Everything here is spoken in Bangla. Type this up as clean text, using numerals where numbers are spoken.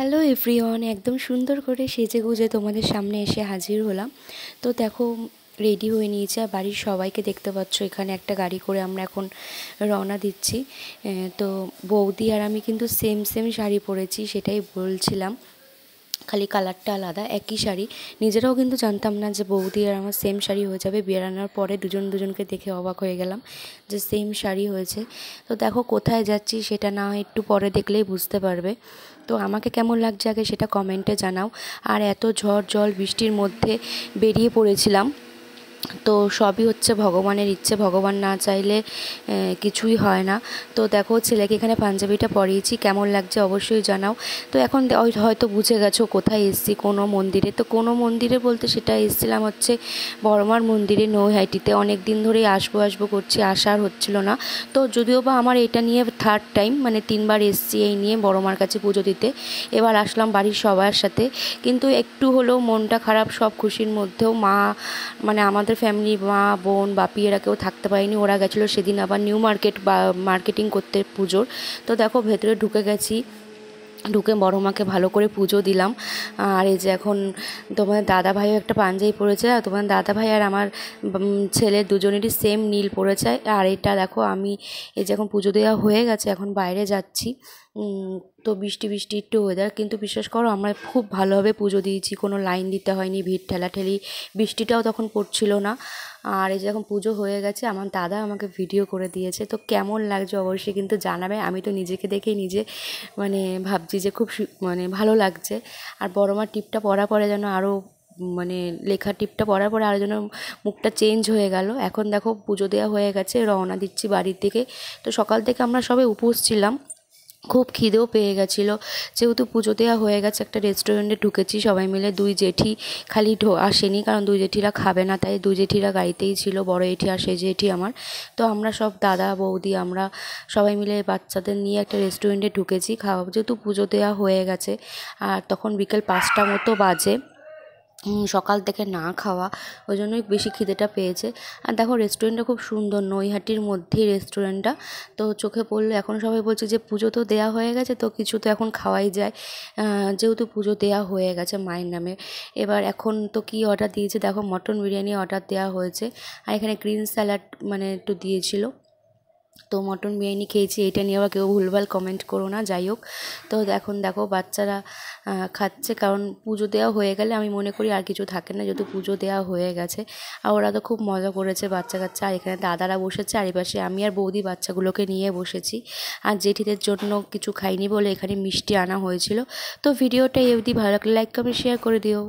হ্যালো এভরিওয়ান, একদম সুন্দর করে সেজে গুজে তোমাদের সামনে এসে হাজির হলাম। তো দেখো, রেডি হয়ে নিয়েছে আর বাড়ির সবাইকে দেখতে পাচ্ছ। এখানে একটা গাড়ি করে আমরা এখন রওনা দিচ্ছি। তো বৌদি আর আমি কিন্তু সেম সেম শাড়ি পরেছি, সেটাই বলছিলাম, খালি কালারটা আলাদা, একই শাড়ি। নিজেরাও কিন্তু জানতাম না যে বৌদি আর আমার সেম শাড়ি হয়ে যাবে। বেরানোর পরে দুজনকে দেখে অবাক হয়ে গেলাম যে সেম শাড়ি হয়েছে। তো দেখো কোথায় যাচ্ছি সেটা না একটু পরে দেখলেই বুঝতে পারবে। তো আমাকে কেমন লাগছে আগে সেটা কমেন্টে জানাও। আর এত ঝড় জল বৃষ্টির মধ্যে বেরিয়ে পড়েছিলাম, তো সবই হচ্ছে ভগবানের ইচ্ছে, ভগবান না চাইলে কিছুই হয় না। তো দেখো ছেলেকে এখানে পাঞ্জাবিটা পরিয়েছি, কেমন লাগছে অবশ্যই জানাও। তো এখন হয়তো বুঝে গেছো কোথায় এসেছি, কোনো মন্দিরে। তো কোনো মন্দিরে বলতে সেটা এসেছিলাম হচ্ছে বড়মার মন্দিরে, নৈহাটিতে। অনেক দিন ধরেই আসবো করছি, আসার হচ্ছিল না। তো যদিও বা আমার এটা নিয়ে থার্ড টাইম, মানে 3বার এসেছি এই নিয়ে বড়মার কাছে পুজো দিতে। এবার আসলাম বাড়ির সবার সাথে, কিন্তু একটু হলেও মনটা খারাপ। সব খুশির মধ্যেও মা, মানে আমাদের ফ্যামিলি, মা, বোন, বাপি এরা কেউ থাকতে পারেনি। ওরা গেছিলো সেদিন আবার নিউ মার্কেট বা মার্কেটিং করতে পুজোর। তো দেখো ভেতরে ঢুকে গেছি, ঢুকে বড় মাকে ভালো করে পুজো দিলাম। আর এই যে এখন তোমার দাদা ভাইও একটা পাঞ্জাবি পরেছে, আর তোমার দাদা ভাই আর আমার ছেলে দুজনেরই সেম নীল পরেছে। আর এটা দেখো আমি এই যে এখন পুজো দেওয়া হয়ে গেছে, এখন বাইরে যাচ্ছি। তো বৃষ্টি একটু ওয়েদার, কিন্তু বিশ্বাস করো আমরা খুব ভালোভাবে পুজো দিয়েছি, কোনো লাইন দিতে হয়নি, ভিড় ঠেলাঠেলি, বৃষ্টিটাও তখন পড়ছিল না। আর এই যে এখন পুজো হয়ে গেছে, আমার দাদা আমাকে ভিডিও করে দিয়েছে। তো কেমন লাগছে অবশ্যই কিন্তু জানাবে। আমি তো নিজেকে দেখেই নিজে মানে ভাবছি যে খুব মানে ভালো লাগছে। আর বড়মার টিপটা পরার পরে যেন আরও, মানে লেখা টিপটা পরার পরে আরও যেন মুখটা চেঞ্জ হয়ে গেল। এখন দেখো পুজো দেওয়া হয়ে গেছে, রওনা দিচ্ছি বাড়ির দিকে। তো সকাল থেকে আমরা সবাই উপোস ছিলাম, খুব খিদেও পেয়ে গেছিলো। যেহেতু পুজো দেওয়া হয়ে গেছে, একটা রেস্টুরেন্টে ঢুকেছি সবাই মিলে। দুই জেঠি খালি আসেনি, কারণ দুই জেঠিরা খাবে না, তাই দুই জেঠিরা গাড়িতেই ছিল, বড় জেঠি আর সেই জেঠি আমার। তো আমরা সব দাদা বৌদি আমরা সবাই মিলে বাচ্চাদের নিয়ে একটা রেস্টুরেন্টে ঢুকেছি খাওয়া, যেহেতু পুজো দেওয়া হয়ে গেছে। আর তখন বিকেল 5টা মতো বাজে, সকাল থেকে না খাওয়া, ওই জন্যই বেশি খিদেটা পেয়েছে। আর দেখো রেস্টুরেন্টটা খুব সুন্দর, নৈহাটির মধ্যেই রেস্টুরেন্টটা। তো চোখে পড়লো, এখন সবাই বলছে যে পুজো তো দেওয়া হয়ে গেছে, তো কিছু তো এখন খাওয়াই যায়, যেহেতু পুজো দেওয়া হয়ে গেছে মায়ের নামে। এবার এখন তো কি অর্ডার দিয়েছে দেখো, মটন বিরিয়ানি অর্ডার দেওয়া হয়েছে, আর এখানে গ্রিন স্যালাড মানে একটু দিয়েছিল। তো মটন বিরিয়ানি খেয়েছি, এটা নিয়ে আবার কেউ ভুলভাল কমেন্ট করো না। যাই হোক, তো এখন দেখো বাচ্চারা খাচ্ছে, কারণ পুজো দেওয়া হয়ে গেলে আমি মনে করি আর কিছু থাকে না, যেহেতু পুজো দেওয়া হয়ে গেছে। আর ওরা তো খুব মজা করেছে বাচ্চা কাচ্চা। আর এখানে দাদারা বসেছে, আর এপাশে আমি আর বৌদি বাচ্চাগুলোকে নিয়ে বসেছি। আর জেঠিদের জন্য কিছু খাইনি বলে এখানে মিষ্টি আনা হয়েছিল। তো ভিডিওটা এই অবধি, ভালো লাগলে লাইক কমেন্ট শেয়ার করে দিও।